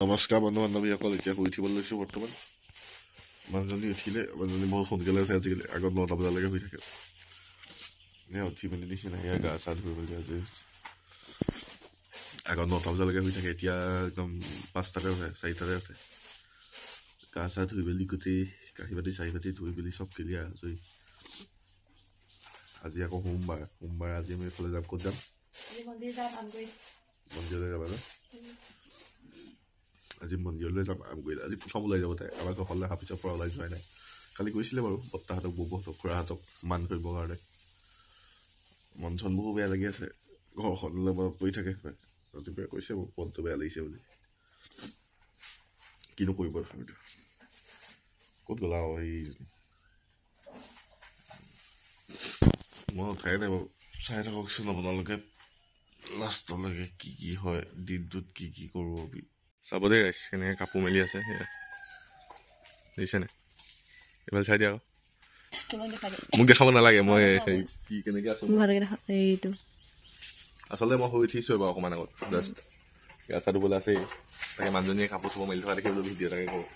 নমস্কাৰ বন্ধু বান্ধৱীসকল, এতিয়া শুই উঠিবলৈ লৈছোঁ। বৰ্তমান মানুহজনী উঠিলে, মানুহজনী বহুত সোনকালে উঠে আজিকালি, আগত 9টা বজালৈকে শুই থাকে। উঠি মেলি নিচিনা সেয়া গা চা ধুই মেলি আজি হৈছে। আগত 9টা বজালৈকে শুই থাকে, এতিয়া একদম 5টাতে উঠে, 4টাতে উঠে। গা চা ধুই মেলি গোটেই কাঁহী বাতি চাহি বাতি ধুই মেলি চব ক্লিয়াৰ আজৰি। আজি আকৌ সোমবাৰ আজি আমি এইফালে যাম। ক'ত যাম? মন্দিৰলৈ যাবা ন? আজি মন্দিৰলৈ যাম। আজি প্ৰথম ওলাই যাব তাই। আমাৰ ঘৰলৈ অহাৰ পিছৰ পৰা ওলাই যোৱাই নাই। কালি গৈছিলে বাৰু বৰ্তাহঁতক, বৌহঁতক, খুৰাহঁতক মান কৰিবৰ কাৰণে। মন চন বহু বেয়া লাগি আছে, ঘৰখনলৈ মনত পৰি থাকে। ৰাতিপুৱাই কৈছে মোক মনটো বেয়া লাগিছে বুলি। কিনো কৰিব তথাপিতো। ক'ত গ'লা আৰু এইজনী? মই উঠাই নাই বাৰু। চাই থাককচোন আপোনালোকে লাষ্টলৈকে কি কি হয়, দিনটোত কি কি কৰোঁ। চাব দেই ৰাইজ, কেনেকৈ কাপোৰ মেলি আছে সেয়া দেখিছেনে? এইফালে চাই দিয়া আকৌ। মোক দেখাব নালাগে, মই হেৰি কি কেনেকৈ আছোঁ। আচলতে মই শুই উঠিছোঁ বাৰু অকণমান আগত, জাষ্ট গা চা ধুবলৈ আছেই। তাকে মানুহজনীয়ে কাপোৰ চাপোৰ মেলি থকা দেখি বোলো ভিডিঅ' এটাকে কৰোঁ,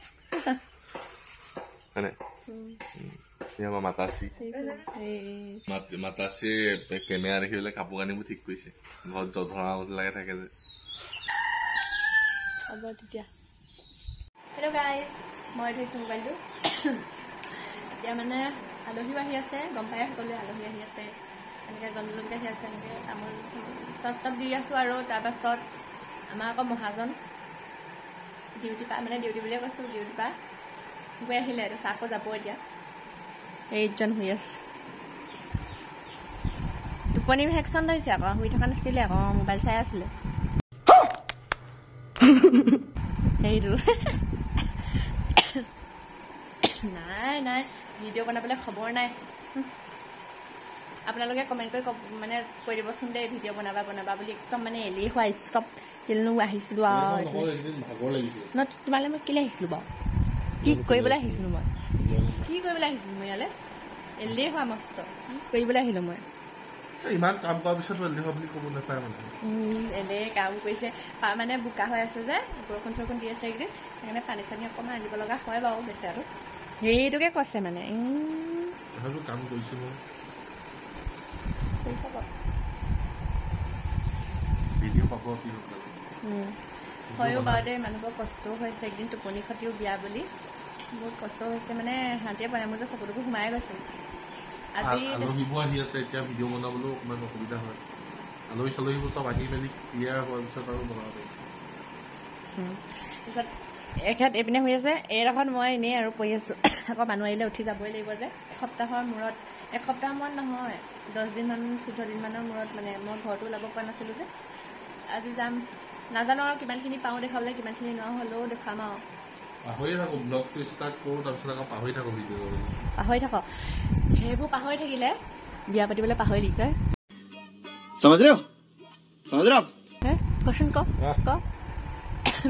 হয়নে? আমাৰ মাতাশ্ৰী কেমেৰা দেখি পেলাই কাপোৰ কানিবোৰ ঠিক কৰিছে। ঘৰত জধৰা লাগে থাকে যে। হেল্ল' গাইজ, মই ধৰিছোঁ মোবাইলটো। এতিয়া মানে আলহীও আহি আছে, গম পাই সকলোৱে আলহী আহি আছে। এনেকৈ জলজলকৈ আহি আছে, এনেকৈ তামোল চব দি আছোঁ। আৰু তাৰপাছত আমাৰ আকৌ মহাজন ডিউটি বুলিয়ে কৈছোঁ, ডিউটিৰ পৰা গৈ আহিলে। তাৰপিছত আকৌ যাব এতিয়া। এইজন শুই আছে, টোপনি ভেকশ্যন ধৰিছে আকৌ, শুই থকা নাছিলে আকৌ, মোবাইল চাই আছিলে। সেইটো নাই ভিডিঅ' বনাবলৈ খবৰ নাই। আপোনালোকে কমেণ্ট কৰি কৈ দিবচোন দেই, ভিডিঅ' বনাবা বুলি। একদম মানে এলেহুৱা চব। কেলেনো আহিছিলোঁ আৰু তোমালৈ মই কেলৈ আহিছিলোঁ বাৰু? কি কৰিবলৈ আহিছিলোঁ মই ইয়ালৈ? এলেহুৱা মস্ত। কি কৰিবলৈ আহিলোঁ মই? ইমান কাম কৰাৰ পিছতো এলেহুৱা বুলি ক'ব নাপায় মানে। এনেই কাম কৰিছে মানে, বোকা হৈ আছে যে, বৰষুণ চৰষুণ দি আছে এইকেইদিন, সেইকাৰণে পানী চানী অকণমান আনিব লগা হয় বাৰু বেচেৰাটো। সেইটোকে কৈছে মানে কাম কৰিছোঁ হয়ো বাৰু দেই, মানুহবোৰ কষ্টও হৈছে। একদিন টোপনি ক্ষতিও বিয়া বুলি বহুত কষ্ট হৈছে, মানে শান্তিয়ে পোৱা নাই। মোৰ যে চকুটোকো সোমাই গৈছে। আজি আলহীবোৰ আহি আছে, এতিয়া ভিডিঅ' বনাবলৈও অকণমান অসুবিধা হয়। আলহী চালহীবোৰ চব আহি মেলি ক্লিয়াৰ হোৱাৰ পিছত আৰু বনাব পাৰিম। তাৰপিছত এখেত এইপিনে শুই আছে, এইডোখৰত মই এনেই আৰু পৰি আছোঁ। আকৌ মানুহ আহিলে উঠি যাবই লাগিব যে। এসপ্তাহৰ মূৰত নহয়, 10 দিনমান 14 দিনমানৰ মূৰত মানে মই ঘৰটো ওলাব পৰা নাছিলোঁ যে। আজি যাম। নাজানো আৰু কিমানখিনি পাওঁ দেখাবলৈ, কিমানখিনি নোৱাৰো, হ'লেও দেখাম আৰু। পাহৰি থাকোঁ, ব্লগটো ষ্টাৰ্ট কৰোঁ, তাৰপিছত আকৌ পাহৰি থাকোঁ ভিডিঅ'। পাহৰি থাক, সেইবোৰ পাহৰি থাকিলে বিয়া পাতিবলৈ পাহৰিলি তই। কচোন ক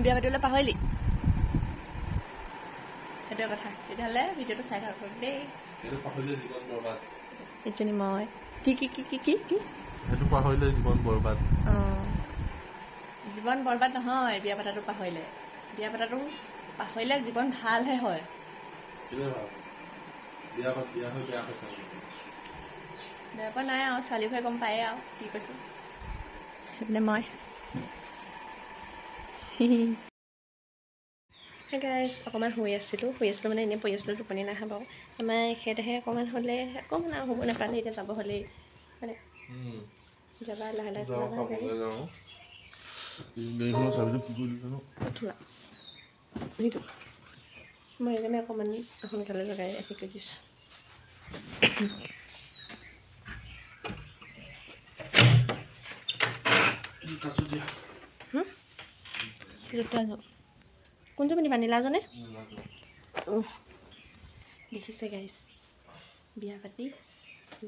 বিয়া পাতিবলৈ পাহৰিলি, সেইটোৱে কথা। তেতিয়াহ'লে ভিডিঅ'টো চাই থাকক দেই। এজনী মই কি সেইটো পাহৰিলে জীৱন বৰবাদ। জীৱন বৰবাদ নহয়, বিয়া পতাটো পাহৰিলে। বিয়া পতাটো পাহৰিলে জীৱন ভালহে হয়। বেয়া পোৱা নাই আৰু, ছোৱালী হৈ গম পায়ে আৰু কি কৈছোঁ। সেইপিনে মই গাইজ অকণমান শুই আছিলোঁ মানে এনেই পৰি আছিলোঁ, টোপনি নাহা বাৰু। আমাৰ এখেতেহে অকণমান হ'লে অকণমান আৰু শুব নাপালে, এতিয়া যাব হ'লেই মানে যাবা লাহে লাহে মই সেইকাৰণে অকণমান সোনকালে লগাই ৰাখি থৈ দিছোঁ। জোতাযোৰ কোনযোৰ পিন্ধিবা? নীলাজনে দেখিছে গাইজ, বিয়া পাতি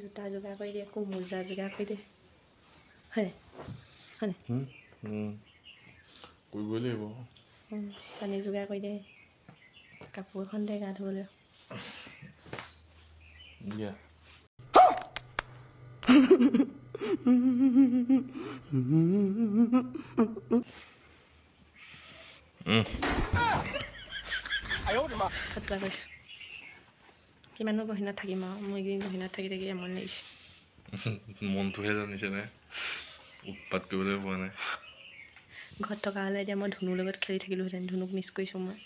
জোতা যোগাৰ কৰি দিয়ে, আকৌ মোজা যোগাৰ কৰি দিয়ে, হয়নে? কৰিবই লাগিব। পানী যোগাৰ কৰি দিয়ে, কাপোৰ এখন দিয়ে গা ধুবলৈ। ফটকা কৈছোঁ কিমানো গহীনাত থাকিম আৰু মই এইকেইদিন গহীনাত থাকি থাকি আমনি লাগিছে মনটোহে জানিছে নে উৎপাত কৰিবলৈ পোৱা নাই ঘৰত থকা হ'লে এতিয়া মই ধুনুৰ লগত খেলি থাকিলোহেঁতেন ধুনুক মিছ কৰিছোঁ মই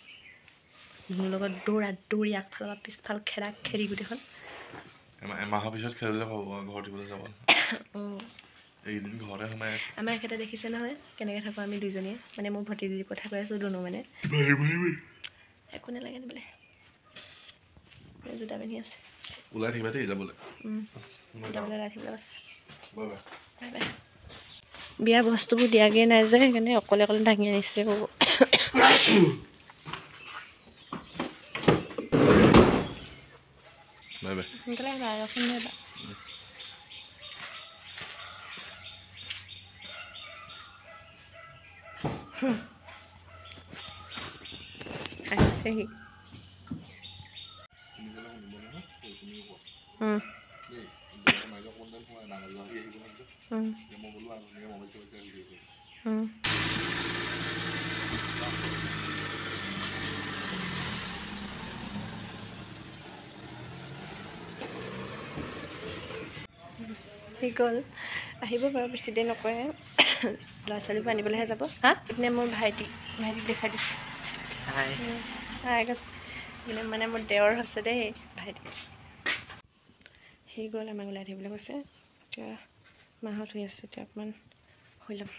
ধুনুৰ লগত দৌৰা দৌৰি আগফালৰ পৰা পিছফাল খেৰা খেৰি গোটেইখন এমাহৰ পিছত খেলিলে হ'ব ঘৰত দিবলৈ যাব অঁ এইকেইদিন ঘৰতে সোমাই আছে আমাৰ এখেতে দেখিছে নহয় কেনেকৈ থাকোঁ আমি দুইজনীয়ে মানে মোৰ ভতিজীৰ কথা কৈ আছোঁ ধুনু মানে একো নালাগে বোলে জোতা পিন্ধি আছে ওলাই থাকিবা দেই যাবলৈ যাবলৈ ৰাখিবলৈ আছে বাই বাই বিয়া বস্তুবোৰ দিয়াগৈ নাই যে সেইকাৰণে অকলে অকলে দাঙি আনিছে ক'ব বাই বাই সোনকালে আহিবা ৰচোন নাইবা আহিছেহি সি গ'ল আহিব বাৰু বেছি দেৰি নকৰে ল'ৰা ছোৱালীবোৰ আনিবলৈহে যাব হা এইপিনে মোৰ ভাইটিক দেখাই দিছোঁ হাই কৈছে মানে মোৰ দেৱৰ হৈছে দেই ভাইটি সি গ'ল আমাক ওলাই থাকিবলৈ কৈছে এতিয়া মাহঁত শুই আছে এতিয়া অকণমান শুই ল'ম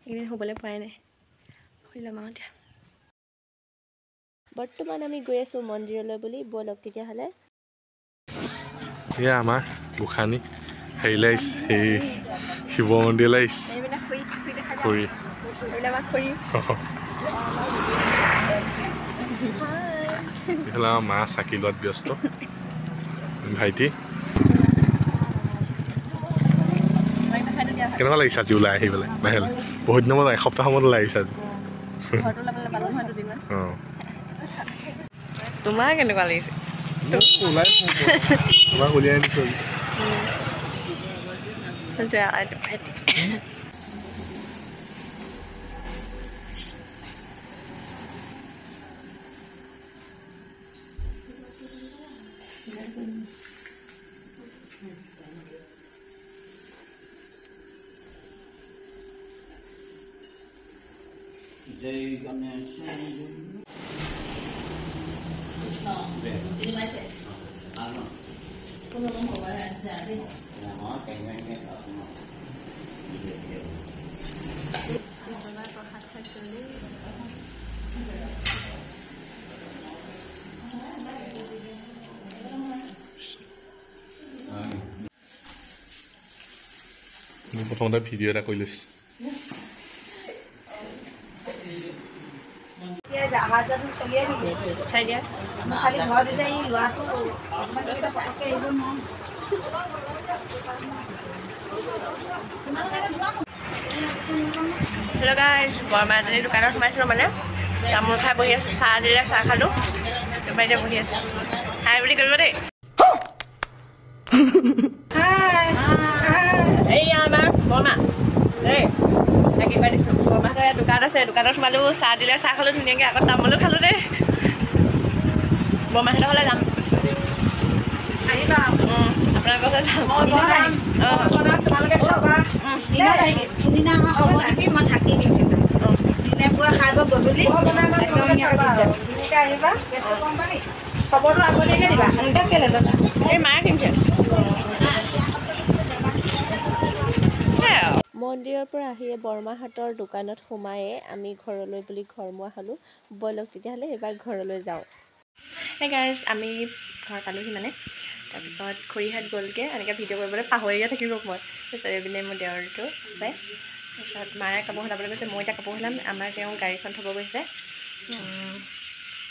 এইকেইদিন শুবলৈ পোৱাই নাই শুই ল'ম আৰু এতিয়া বৰ্তমান আমি গৈ আছোঁ মন্দিৰলৈ বুলি ব'লক তেতিয়াহ'লে এয়া আমাৰ গোসানী হেৰিলৈ আহিছে সেই শিৱ মন্দিৰলৈ আহিছে খুৰী এইফালে আমাৰ মা চাকি লোৱাত ব্যস্ত ভাইটি কেনেকুৱা লাগিছে আজি ওলাই আহি পেলাই বাহিৰলৈ বহুত দিনৰ মূৰত এসপ্তাহ সময়ত ওলাই আহিছে আজি অঁ তোমাৰ কেনেকুৱা লাগিছে ওলাই তোমাক উলিয়াই আনিছোঁ Jai Ganesha. Ini masih. Ano? Kung mo ba yan sa atin? Ano, kaya nga ako. প্ৰথমতে ভিডিঅ' এটা কৰি লৈছোঁ চাই দিয়া হেল্ল' গাইজ বৰমা এজনী দোকানত সোমাইছিলোঁ মানে তামোল খাই বহি আছোঁ চাহ দিলে চাহ খালোঁ তাৰপৰা এতিয়া বহি আছোঁ হাই বুলি কৰিব দেই এইয়া আমাৰ বৰমা দেই কিবা দিছোঁ বৰমাহঁতৰ ইয়াত দোকান আছে দোকানত সোমালোঁ চাহ দিলে চাহ খালোঁ ধুনীয়াকৈ আকৌ তামোলো খালোঁ দেই বৰমাহঁতৰ ঘৰলৈ যাম আহিবা আপোনালোকৰ ঘৰলৈ যাম খবৰটো আগতীয়াকৈ দিবা এই মায়ে কিনিছে মন্দিৰৰ পৰা আহিয়ে বৰমাহঁতৰ দোকানত সোমায়ে আমি ঘৰলৈ বুলি ঘৰমুৱা হ'লোঁ ব'লক তেতিয়াহ'লে এইবাৰ ঘৰলৈ যাওঁ সেই গাইজ আমি ঘৰ পালোহি মানে তাৰপিছত খুৰীহঁত গ'লগৈ এনেকৈ ভিডিঅ' কৰিবলৈ পাহৰিয়ে থাকিলোঁ মই তাৰপিছত এইপিনে মোৰ দেৱৰটো আছে তাৰপিছত মায়ে কাপোৰ সলাবলৈ গৈছে মই এতিয়া কাপোৰ সলাম আমাৰ তেওঁ গাড়ীখন থ'ব গৈছে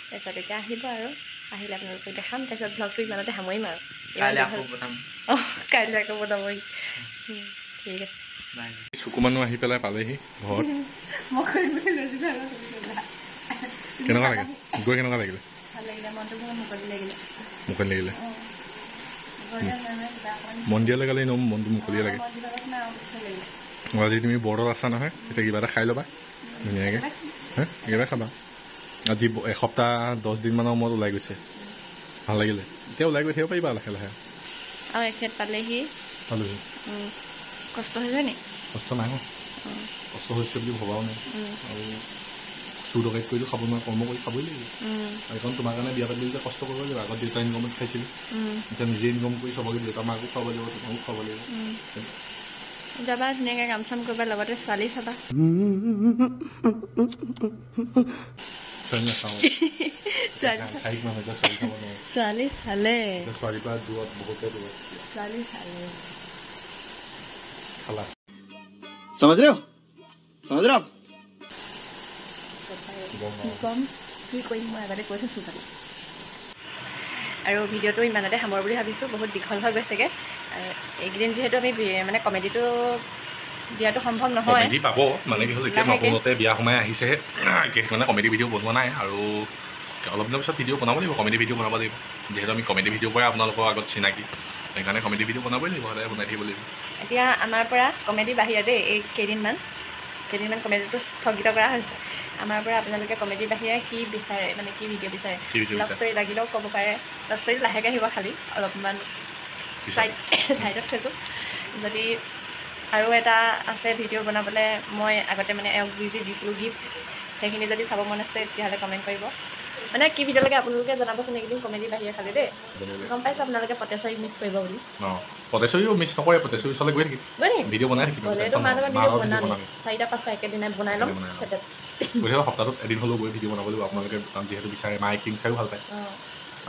তাৰপিছত এতিয়া আহিব আৰু আহিলে আপোনালোকক দেখাম তাৰপিছত ভ্লগটো ইমানতে সামৰিম আৰু অঁ কাইলৈ আকৌ বনাবহি ঠিক আছে চকু মানুহ আহি পেলাই পালেহি ঘৰত কেনেকুৱা লাগে গৈ কেনেকুৱা লাগিলে মুকলি লাগিলে মন্দিৰলৈ গ'লে এনেও মনটো মুকলিয়ে লাগে আজি তুমি বৰ্ডত আছা নহয় এতিয়া কিবা এটা খাই ল'বা ধুনীয়াকৈ হে একেবাৰে খাবা আজি এসপ্তাহ 10 দিনমানৰ মূৰত ওলাই গৈছে ভাল লাগিলে এতিয়া ওলাই গৈ থাকিব পাৰিবা লাহে লাহে আৰু এখেত পালেহি পালোহি কষ্ট হৈছে নি কষ্ট নাই হোৱা কষ্ট হৈছে বুলি ভবাও নাই আৰু চুৰ ডকাইত কৰিতো খাব নোৱাৰা কৰ্ম কৰি খাবই লাগিব এইখন তোমাৰ কাৰণে বিয়া পাতিলে যে কষ্ট কৰিব লাগিব আগত দেউতা ইনকমত খাইছিলোঁ এতিয়া নিজে ইনকম কৰি চবকে দেউতা মাকো খুৱাব লাগিব তোমাকো খুৱাব লাগিব যাবা ধুনীয়াকৈ কাম চাম কৰিবা লগতে ছোৱালী চাবা ছোৱালী চালে ছোৱালীৰ পৰা দূৰত বহুতে দূৰত ছোৱালী চালে খালা समझ रहे हो কি ক'ম কি কৰিম মই আগতে কৈ থৈছোঁ বাৰু আৰু ভিডিঅ'টো ইমানতে সামৰো বুলি ভাবিছোঁ বহুত দীঘল হৈ গৈছেগৈ আৰু এইকেইদিন যিহেতু আমি মানে কমেডিটো দিয়াটো সম্ভৱ নহয় কমেডি পাব মানে কি হ'ল এতিয়া নতুনতে বিয়া সোমাই আহিছেহে মানে কমেডি ভিডিঅ' বনোৱা নাই আৰু অলপ দিনৰ পিছত ভিডিঅ' বনাব লাগিব কমেডি ভিডিঅ' বনাব লাগিব যিহেতু আমি কমেডি ভিডিঅ'ৰ পৰাই আপোনালোকৰ আগত চিনাকি সেইকাৰণে কমেডি ভিডিঅ' বনাবই লাগিব সদায় বনাই থাকিব লাগিব এতিয়া আমাৰ পৰা কমেডি বাহিৰে দেই এই কেইদিনমান কমেডিটো স্থগিত কৰা হৈছে আমাৰ পৰা আপোনালোকে কমেডিৰ বাহিৰে কি বিচাৰে মানে কি ভিডিঅ' বিচাৰে লাভ ষ্টৰী লাগিলেও ক'ব পাৰে লাভ ষ্টৰী লাহেকৈ আহিব খালী অলপমান ছাইডত থৈছোঁ যদি আৰু এটা আছে ভিডিঅ' বনাবলৈ মই আগতে মানে এওঁক যি দিছিলোঁ গিফ্ট সেইখিনি যদি চাব মন আছে তেতিয়াহ'লে কমেণ্ট কৰিব মানে কি ভিডিঅ' লাগে আপোনালোকে জনাবচোন এইকেইদিন কমেডি বাহিৰে খালী দেই গম পাইছোঁ আপোনালোকে পটেশ্বৰীক মিছ কৰিব বুলি পটেশ্বৰীও মিছ নকৰে পটেশ্বৰী ওচৰলৈ গৈ থাকিম ভিডিঅ' বনাই থাকিম গ'লেতো মাৰ লগত ভিডিঅ' বনাম 4-5টা একেদিনাই বনাই ল'ম ছেটআপ গতিকে সপ্তাহটোত এদিন হ'লেও গৈ ভিডিঅ' বনাব লাগিব আপোনালোকে যিহেতু বিচাৰে মা এক্টিং চাইও ভাল পায়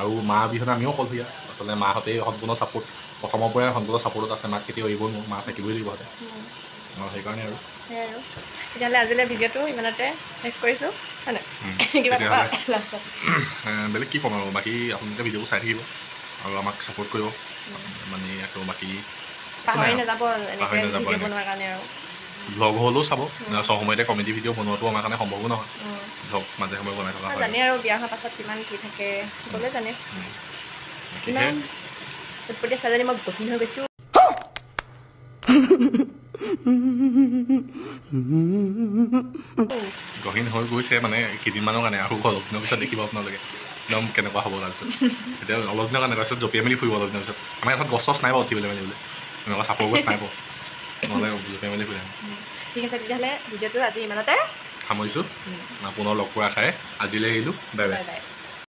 আৰু মা বিহনে আমিও সলভীয়া আচলতে মাহঁতে সম্পূৰ্ণ ছাপোৰ্ট প্ৰথমৰ পৰাই সম্পূৰ্ণ ছাপোৰ্টত আছে মাক কেতিয়াও এৰিব নোৱাৰোঁ মা থাকিবই লাগিব সদায় সেইকাৰণে আৰু সেয়াই আৰু তেতিয়াহ'লে আজিলৈ ভিডিঅ'টো ইমানতে শেষ কৰিছোঁ হয়নে কিবা লাষ্টত বেলেগ কি ক'ম আৰু বাকী আপোনালোকে ভিডিঅ'বোৰ চাই থাকিব আৰু আমাক ছাপোৰ্ট কৰিব মানে আকৌ বাকী পাহৰি নাযাব এনেকৈ ভিডিঅ' বনোৱাৰ কাৰণে আৰু ব্লগ হ'লেও চাব চব সময়তে কমেডি ভিডিঅ' বনোৱাটো আমাৰ কাৰণে সম্ভৱো নহয় ব্লগ মাজে সময়ে বনাই থকা হয় জানে আৰু বিয়া হোৱাৰ পাছত কিমান কি থাকে সকলোৱে জানে কিমান উৎপত্তীয়া ছোৱালীজনী মই গহীন হৈ গৈছোঁ গহীন হৈ গৈছে মানে কেইদিনমানৰ কাৰণে আৰু অলপ দিনৰ পিছত দেখিব আপোনালোকে একদম কেনেকুৱা হ'ব তাৰপিছত এতিয়া অলপ দিনৰ কাৰণে তাৰপিছত জঁপিয়াই মেলি ফুৰিব অলপ দিনৰ পিছত আমাৰ ইয়াত গছ চছ নাই বাৰু উঠিবলৈ মেলিবলৈ এনেকুৱা চাপৰ গছ নাই বাৰু নহ'লে জঁপিয়াই মেলি ফুৰিম ঠিক আছে তেতিয়াহ'লে ভিডিঅ'টো আজি ইমানতে সামৰিছোঁ পুনৰ লগ পোৱা খাই আজিলৈ আহিলোঁ বাই বাই